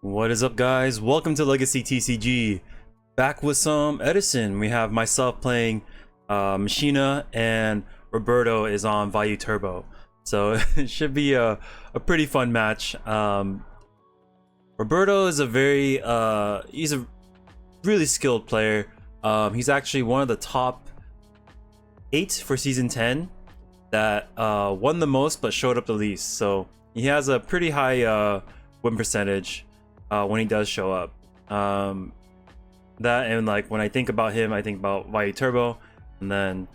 What is up, guys? Welcome to Legacy TCG. Back with some Edison. We have myself playing Machina, and Roberto is on Vayu Turbo. So it should be a pretty fun match. Roberto is he's a really skilled player. He's actually one of the top 8 for season 10 that won the most but showed up the least. So he has a pretty high win percentage when he does show up. That and like when I think about him, I think about Vayu Turbo, and then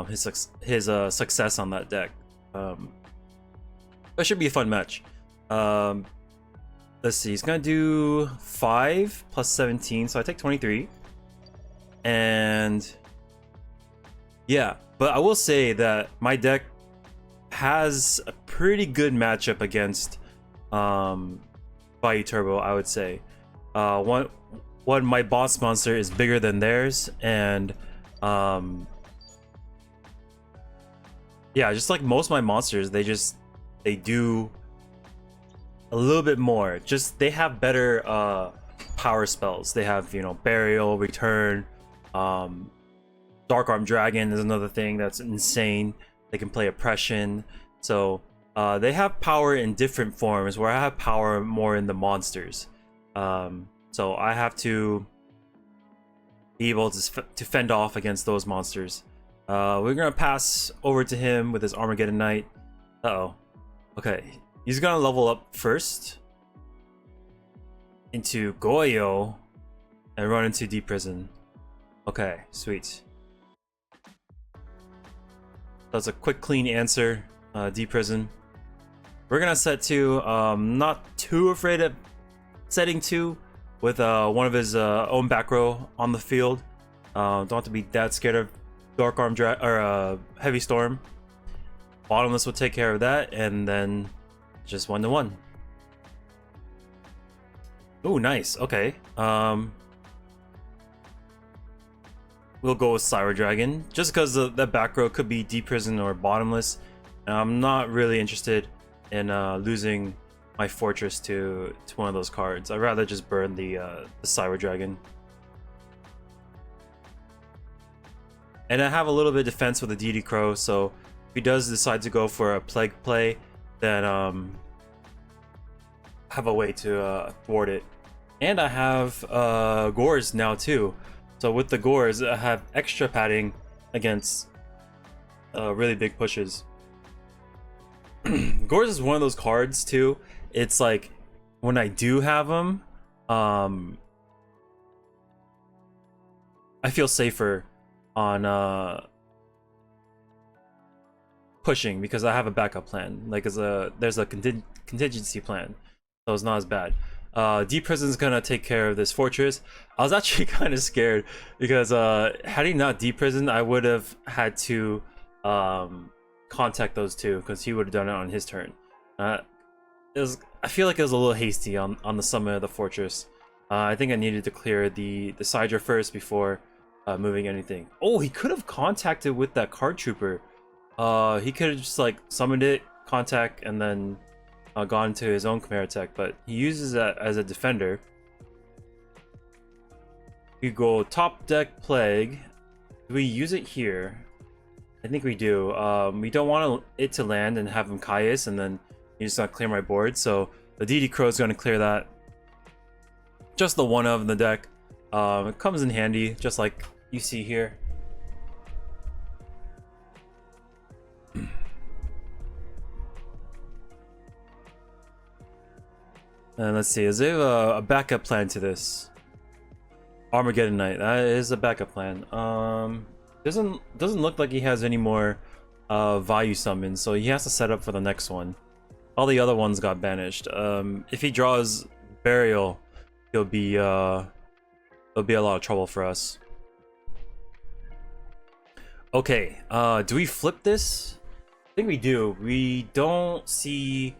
his success on that deck. That should be a fun match. Let's see, he's gonna do 5 plus 17, so I take 23. And yeah, but I will say that my deck has a pretty good matchup against Vayu Turbo, I would say. One my boss monster is bigger than theirs, and yeah, just like most of my monsters, they do a little bit more. Just they have better power spells. They have, you know, burial, return, dark arm dragon is another thing that's insane. They can play oppression. So they have power in different forms, where I have power more in the monsters. So I have to be able to fend off against those monsters. We're gonna pass over to him with his Armageddon Knight. Uh-oh. Okay, he's gonna level up first into Yugioh and run into Deep Prison. Okay, sweet. That's a quick, clean answer. Deep Prison. We're gonna set 2. Not too afraid of setting 2 with one of his own back row on the field. Don't have to be that scared of Dark Arm Heavy Storm. Bottomless will take care of that, and then just 1-1. Oh, nice. Okay. We'll go with Cyber Dragon, just because the back row could be Deep Prison or Bottomless. And I'm not really interested in losing my fortress to one of those cards. I'd rather just burn the Cyber Dragon. And I have a little bit of defense with the DD Crow, so if he does decide to go for a Plague play, then have a way to thwart it. And I have Gores now too. So with the Gores, I have extra padding against really big pushes. Gores is one of those cards too. It's like when I do have them, I feel safer on pushing because I have a backup plan. Like there's a contingency plan, so it's not as bad. Deep Prison's gonna take care of this fortress. I was actually kind of scared because had he not Deep Prison, I would have had to contact those two because he would have done it on his turn. I feel like it was a little hasty on the summit of the fortress. I think I needed to clear the Sidra first before moving anything. Oh, he could have contacted with that card trooper. He could have just like summoned it, contact, and then gone to his own Chimera tech, but he uses that as a defender. We go top deck Plague. Do we use it here? I think we do. We don't want it to land and have him Caius, and then he's just not clear my board. So the DD Crow is going to clear that. Just the one of in the deck. It comes in handy, just like you see here. And let's see, is there a backup plan to this? Armageddon Knight, that is a backup plan. Doesn't look like he has any more Vayu summons, so he has to set up for the next one. All the other ones got banished. If he draws Burial, it'll be a lot of trouble for us. Okay, do we flip this? I think we do. We don't see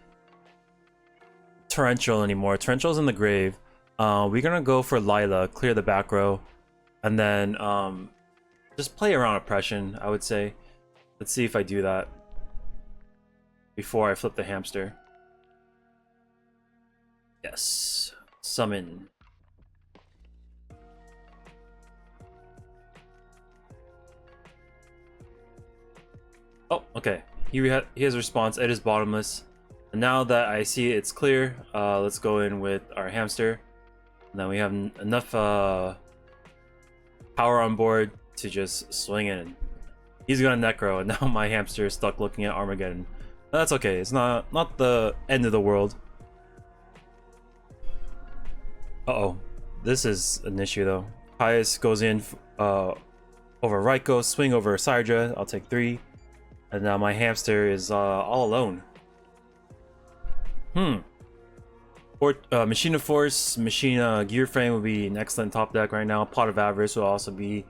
Torrential anymore. Torrential's in the grave. We're gonna go for Lila, clear the back row, and then just play around oppression, I would say. Let's see if I do that before I flip the hamster. Yes. summon. Oh, okay. He has a response. It is bottomless. And now that I see it's clear, let's go in with our hamster. And then we have enough power on board to just swing in. He's gonna necro, and now my hamster is stuck looking at Armageddon. But that's okay. It's not the end of the world. Uh-oh. This is an issue, though. Pius goes in over Raiko, swing over Cydra. I'll take 3. And now my hamster is all alone. Machina Force, Machina Gear Frame would be an excellent top deck right now. Pot of Avarice will also be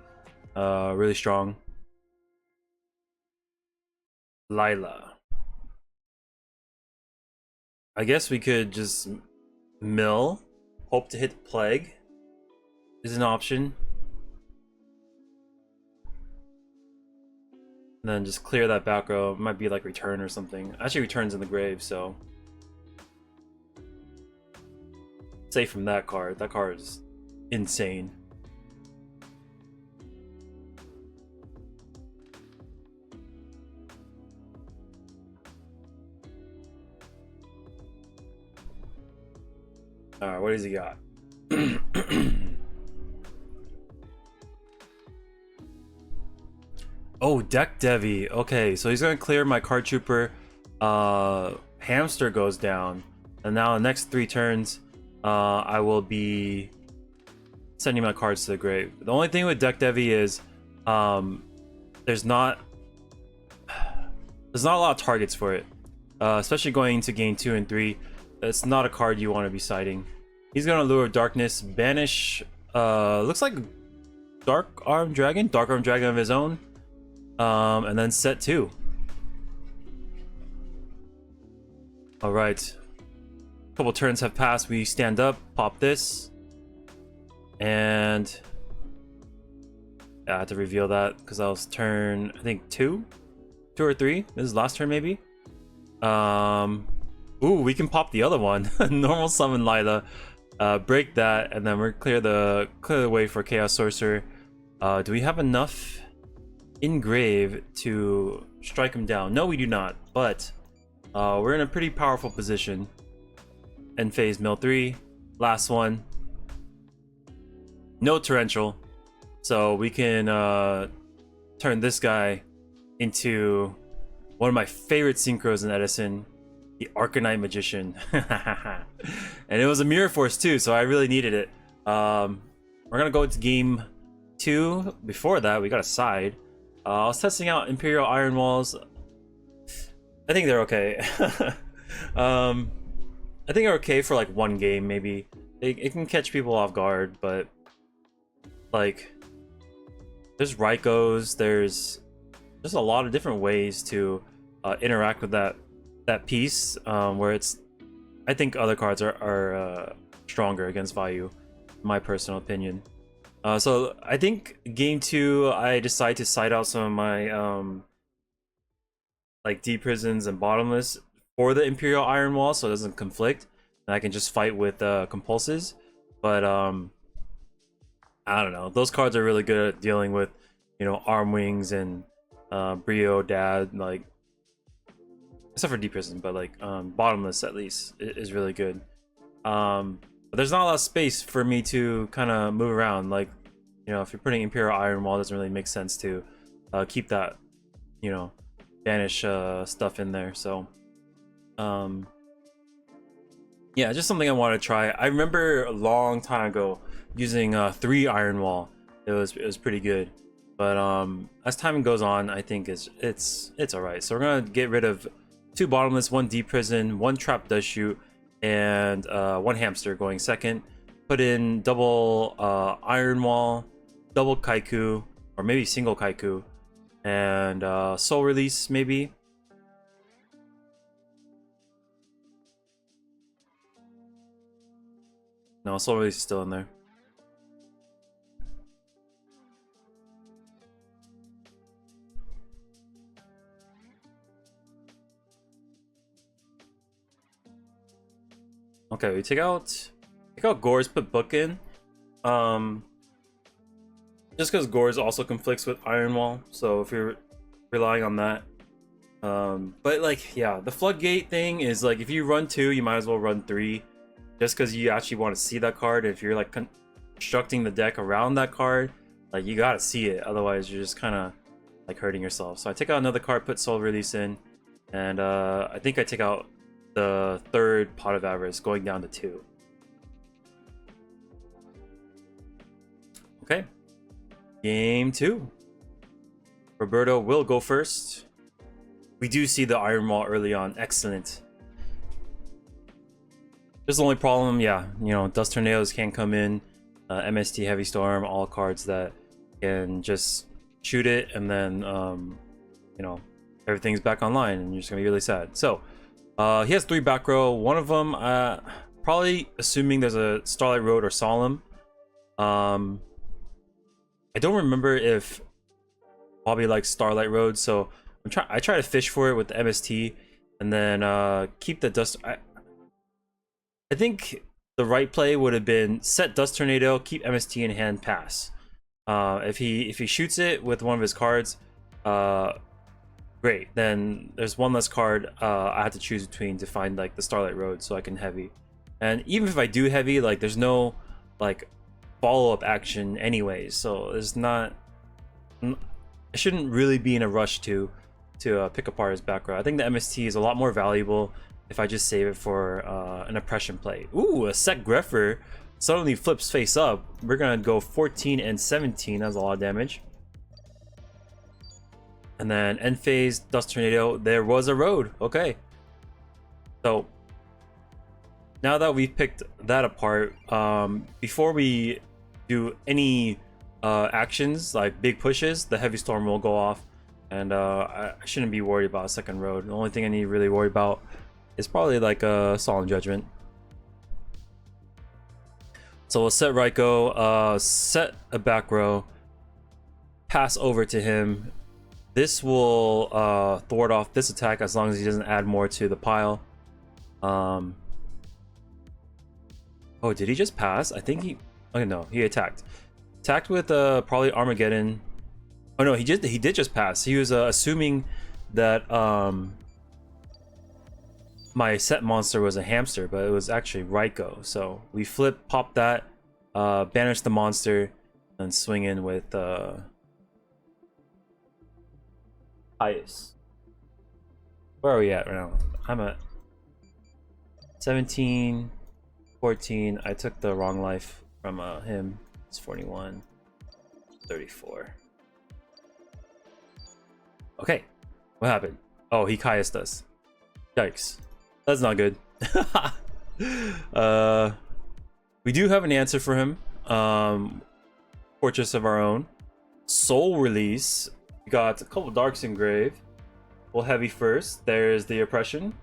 really strong. Lila. I guess we could just mill. Hope to hit Plague is an option. And then just clear that back row. It might be like Return or something. Actually, Return's in the grave, so safe from that card. That card is insane. Alright, what does he got? Oh, Deck Devi. Okay, so he's gonna clear my card trooper. Hamster goes down. And now the next 3 turns, I will be sending my cards to the grave. The only thing with Deck Devi is there's not a lot of targets for it. Especially going into game 2 and 3. It's not a card you want to be siding. He's gonna Lure of Darkness, banish looks like Dark Arm Dragon of his own. And then set 2. Alright. A couple turns have passed. We stand up, pop this. And yeah, I had to reveal that because that was turn, I think 2 or 3. This is last turn maybe. Ooh, we can pop the other one. Normal summon Lila. Break that, and then we're clear the way for Chaos Sorcerer. Do we have enough in grave to strike him down? No, we do not, but we're in a pretty powerful position. End phase mill 3, last one. No torrential, so we can turn this guy into one of my favorite synchros in Edison, the Arcanite Magician. And it was a Mirror Force too, so I really needed it. We're gonna go into game 2. Before that, we got a side. I was testing out Imperial Iron Walls. I think they're okay. I think they're okay for like 1 game, maybe. It can catch people off guard, but like, there's Raikos, there's a lot of different ways to interact with that piece, where it's, I think other cards are stronger against Vayu, in my personal opinion. So I think game 2, I decide to side out some of my like Deep Prisons and Bottomless for the Imperial Iron Wall, so it doesn't conflict, and I can just fight with Compulses. But I don't know, those cards are really good at dealing with, you know, Arm Wings and Brio Dad, like, except for Deep Prison, but like Bottomless at least is really good. But there's not a lot of space for me to kind of move around. Like, you know, if you're putting Imperial Iron Wall, it doesn't really make sense to keep that, you know, banish stuff in there. So yeah, just something I want to try. I remember a long time ago using 3 Iron Wall. It was pretty good, but as time goes on, I think it's all right. So we're gonna get rid of 2 Bottomless, 1 Deep Prison, 1 Trap Does Shoot, and 1 Hamster going second. Put in double Iron Wall, double Kaiku, or maybe single Kaiku, and Soul Release maybe. No, Soul Release is still in there. Okay, we take out Pick out Gores, put Book in. Just because Gores also conflicts with Iron Wall, so if you're relying on that. But like, yeah, the Floodgate thing is like, if you run 2, you might as well run 3, just because you actually want to see that card. If you're like constructing the deck around that card, like you gotta see it, otherwise you're just kind of like hurting yourself. So I take out another card, put Soul Release in, and I think I take out the 3rd Pot of Avarice, going down to 2. Okay, game 2. Roberto will go first. We do see the Iron Wall early on. Excellent. There's the only problem, yeah, you know, Dust Tornadoes can't come in. MST Heavy Storm, all cards that can just shoot it, and then you know, everything's back online, and you're just gonna be really sad. So he has 3 back row. One of them, probably assuming there's a Starlight Road or Solemn. I don't remember if Bobby likes Starlight Road, so I try to fish for it with the MST, and then keep the Dust. I think the right play would have been set Dust Tornado, keep MST in hand, pass. If he shoots it with one of his cards, great. Then there's one less card I have to choose between to find like the Starlight Road, so I can heavy. And even if I do heavy, like there's no like follow-up action anyways, so there's not. I shouldn't really be in a rush to pick apart his back row. I think the MST is a lot more valuable if I just save it for an oppression play. Ooh, a Set Greffer suddenly flips face up. We're gonna go 14 and 17. That's a lot of damage. And then end phase, Dust Tornado. There was a road. Okay. So now that we've picked that apart, before we do any actions like big pushes, the Heavy Storm will go off, and I shouldn't be worried about a second road. The only thing I need to really worry about is probably like a Solemn Judgment. So we'll set Raiko, set a back row, pass over to him. This will thwart off this attack as long as he doesn't add more to the pile. Oh, did he just pass? I think he. Oh no, he attacked. Attacked with probably Armageddon. Oh no, he did just pass. He was assuming that my set monster was a hamster, but it was actually Raiko. So we flip, pop that, banish the monster, and swing in with Ice. Where are we at right now? I'm at 17, 14. I took the wrong life from him. It's 41, 34. Okay, what happened? Oh, he Kai'd us. Yikes. That's not good. We do have an answer for him. Fortress of our own. Soul Release. We got a couple Darks Engraved. We'll heavy first. There's the Oppression.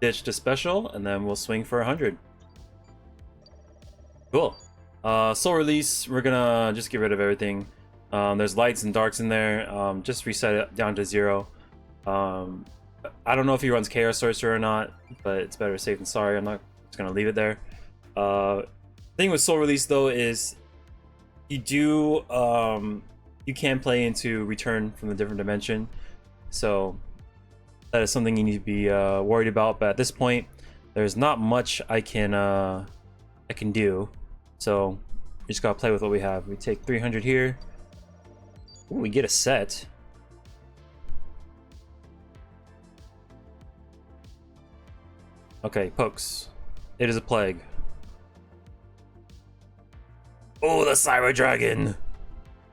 Ditch to special, and then we'll swing for 100. Cool. Soul Release, we're gonna just get rid of everything. There's lights and darks in there. Just reset it down to 0. I don't know if he runs Chaos Sorcerer or not, but it's better safe than sorry. I'm not just gonna leave it there. Thing with Soul Release though is you do you can play into Return from the Different Dimension, so that is something you need to be worried about. But at this point, there's not much I can do, so we just gotta play with what we have. We take 300 here. Ooh, we get a set. Okay, pokes. It is a plague. Oh, the Cyber Dragon!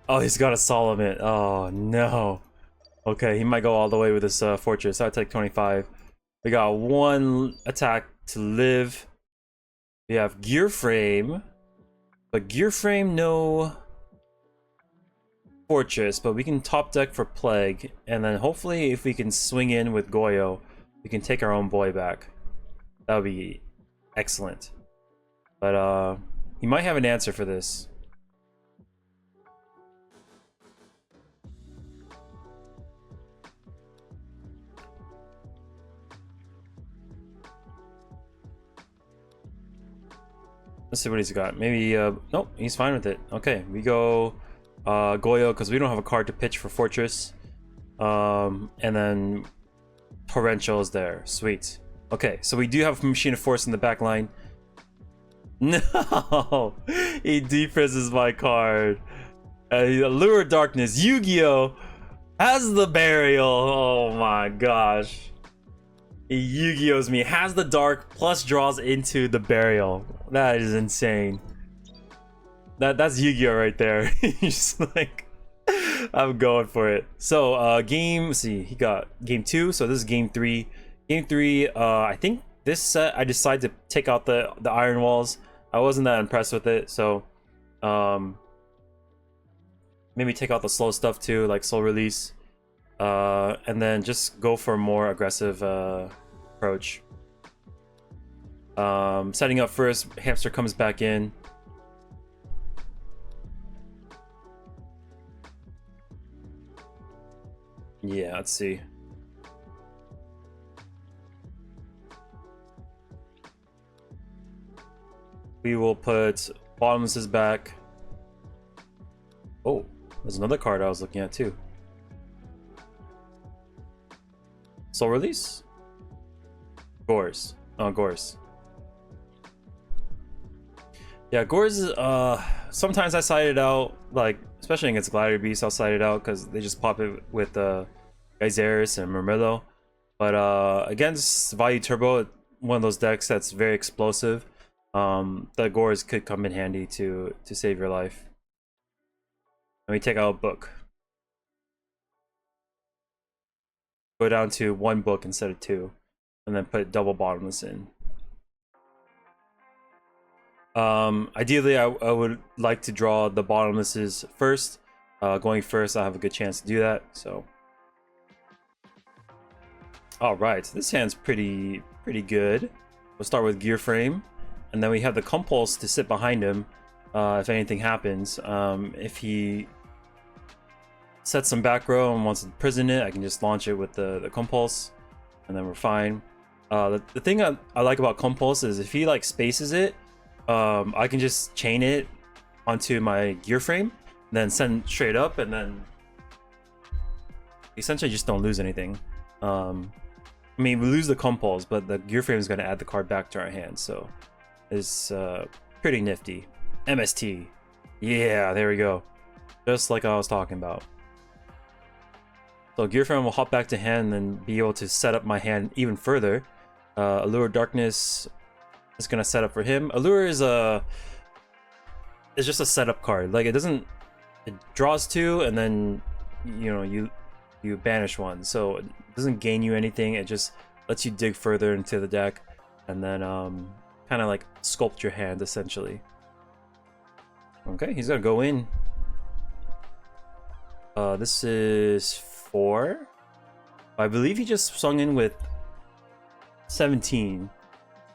Oh, he's got a Solomon. Oh, no. Okay, he might go all the way with this fortress. I'll take 25. We got one attack to live. We have Gear Frame. But Gear Frame, no fortress. But we can top deck for Plague. And then hopefully if we can swing in with Goyo, we can take our own boy back. That would be excellent. But he might have an answer for this. Let's see what he's got. Maybe, nope, he's fine with it. Okay, we go Goyo, because we don't have a card to pitch for Fortress. And then Torrential is there. Sweet. Okay, so we do have Machina Force in the back line. No! He depresses my card. Allure of Darkness. Yugioh has the Burial. Oh my gosh. He Yu-Gi-Ohs me. Has the Dark plus draws into the Burial. That is insane. That's Yu-Gi-Oh right there. He's just like, I'm going for it. So let's see, he got game 2, so this is game 3. Game 3, I think this set I decided to take out the Iron Walls. I wasn't that impressed with it, so maybe take out the slow stuff too, like Soul Release, and then just go for a more aggressive approach. Setting up first, Hamster comes back in. Yeah, let's see. We will put Bottomless's back. Oh, there's another card I was looking at too. Soul Release? Gores. Oh, Gores. Yeah, Gores, sometimes I side it out, like, especially against Gladiator Beast, I'll side it out because they just pop it with Geyseris and Murmillo. But against Vayu Turbo, one of those decks that's very explosive, the Gores could come in handy to save your life. Let me take out a book. Go down to 1 book instead of 2, and then put double Bottomless in. Ideally, I would like to draw the Bottomlesses first. Going first, I have a good chance to do that. So, all right, this hand's pretty good. We'll start with Gear Frame, and then we have the Compulse to sit behind him if anything happens. If he sets some back row and wants to prison it, I can just launch it with the Compulse, and then we're fine. The thing I like about Compulse is if he like spaces it, I can just chain it onto my Gear Frame, then send straight up, and then essentially just don't lose anything. I mean, we lose the Compulse, but the Gear Frame is going to add the card back to our hand, so it's pretty nifty. MST. Yeah, there we go. Just like I was talking about. So Gear Frame will hop back to hand and then be able to set up my hand even further. Allure of Darkness is gonna set up for him. Allure is just a setup card. Like it draws 2 and then you banish 1. So it doesn't gain you anything. It just lets you dig further into the deck and then kind of like sculpt your hand essentially. Okay, he's gonna go in. This is 4. I believe he just swung in with 17.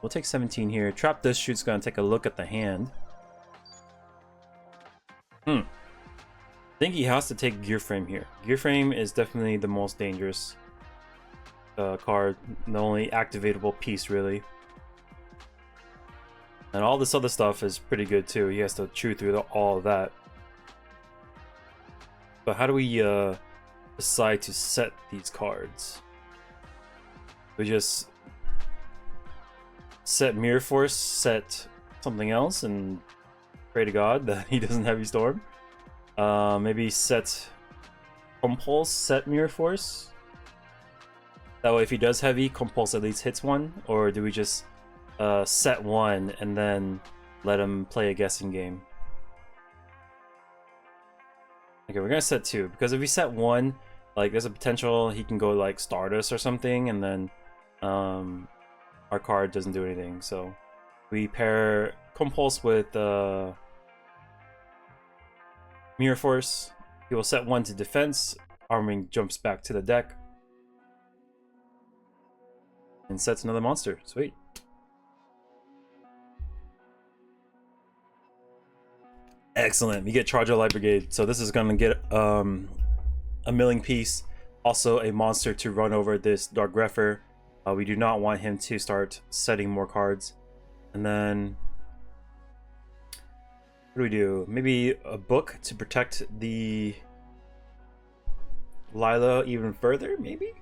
We'll take 17 here. Trap This Shoot's gonna take a look at the hand. I think he has to take Gear Frame here. Gear Frame is definitely the most dangerous card, the only activatable piece really. And all this other stuff is pretty good too. He has to chew through all of that. But how do we decide to set these cards? We just set Mirror Force, set something else, and pray to God that he doesn't Heavy Storm. Maybe set Compulse, set Mirror Force. That way if he does Heavy, Compulse at least hits 1. Or do we just set 1 and then let him play a guessing game? Okay, we're gonna set 2, because if we set 1, like there's a potential he can go like Stardust or something, and then our card doesn't do anything. So we pair Compulse with Mirror Force. He will set 1 to defense. Armoring jumps back to the deck and sets another monster. Sweet. Excellent. We get Charger Light Brigade. So this is gonna get a milling piece. Also a monster to run over this Dark Grepher. We do not want him to start setting more cards. And then What do we do? Maybe a book to protect the Lila even further, maybe?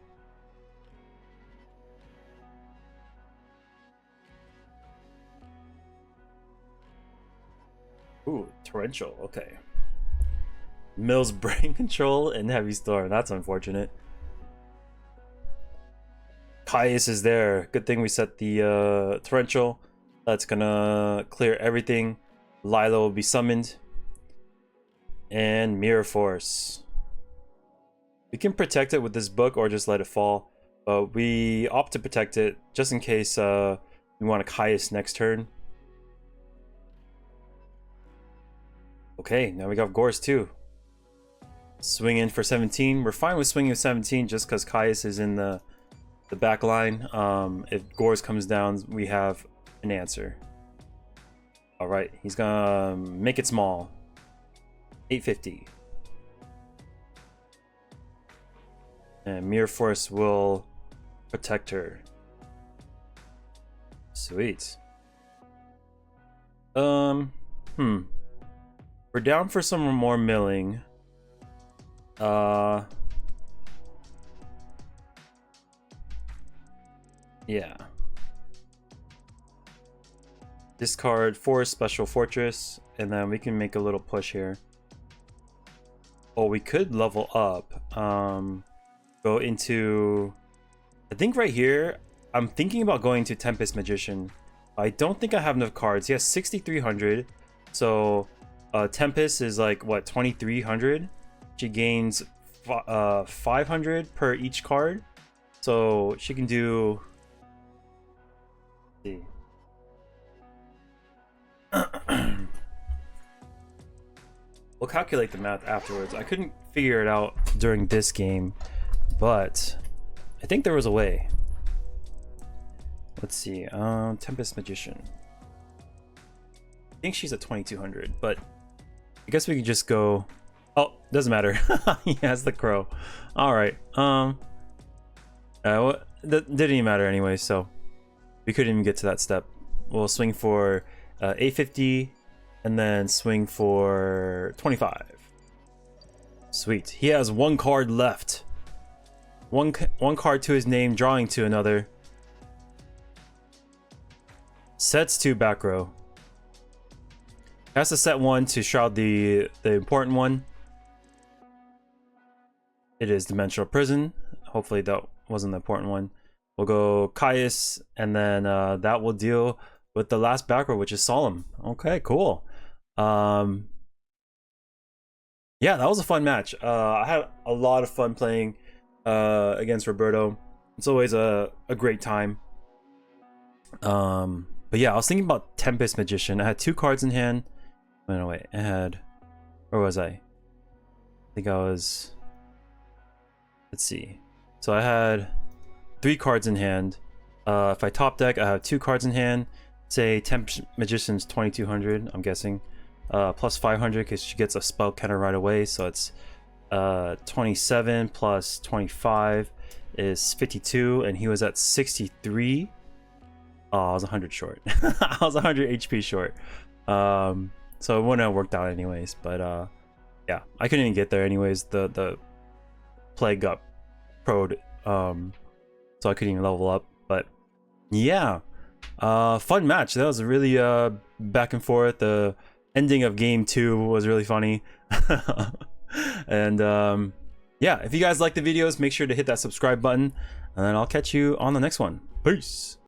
Ooh, torrential, okay. Mill's brain control and heavy storm. That's unfortunate. Caius is there. Good thing we set the torrential. That's gonna clear everything. Lila will be summoned. And Mirror Force. We can protect it with this book or just let it fall. But we opt to protect it just in case we want a Caius next turn. Okay, now we got Gores too. Swing in for 17. We're fine with swinging with 17 just because Caius is in the back line. If Gores comes down, we have an answer. All right, he's gonna make it small. 850. And Mirror Force will protect her. Sweet. We're down for some more milling. Yeah. Discard 4 special fortress, and then we can make a little push here. Oh, we could level up. Go into, I think right here, I'm thinking about going to Tempest Magician. I don't think I have enough cards. He has 6,300. So Tempest is like, what, 2,300? She gains 500 per each card. So she can do, let's see. We'll calculate the math afterwards. I couldn't figure it out during this game, but I think there was a way. Let's see. Tempest Magician. I think she's at 2,200, but I guess we could just go. Oh, doesn't matter. He has the crow. All right. That didn't even matter anyway, so we couldn't even get to that step. We'll swing for 850 and then swing for 25. Sweet. He has one card left. One card to his name, drawing to another. Sets to back row. Has to set one to shroud the important one. It is Dimensional Prison. Hopefully that wasn't the important one. We'll go Caius, and then that will deal with the last back row, which is Solemn. Okay, cool. Yeah, that was a fun match. I had a lot of fun playing against Roberto. It's always a great time. But yeah, I was thinking about Tempest Magician. I had 2 cards in hand. No, wait, I had, where was I? I think I was, let's see. So I had 3 cards in hand. If I top deck, I have 2 cards in hand. Say Tempest Magician's 2,200, I'm guessing. Plus 500 because she gets a spell counter right away. So it's 27 plus 25 is 52, and he was at 63. Oh, I was 100 short. I was 100 HP short. So it wouldn't have worked out anyways. But yeah, I couldn't even get there anyways. The plague got pro'd, so I couldn't even level up. But yeah, fun match. That was really back and forth. The ending of game 2 was really funny. And yeah, if you guys like the videos, make sure to hit that subscribe button, and then I'll catch you on the next one. Peace.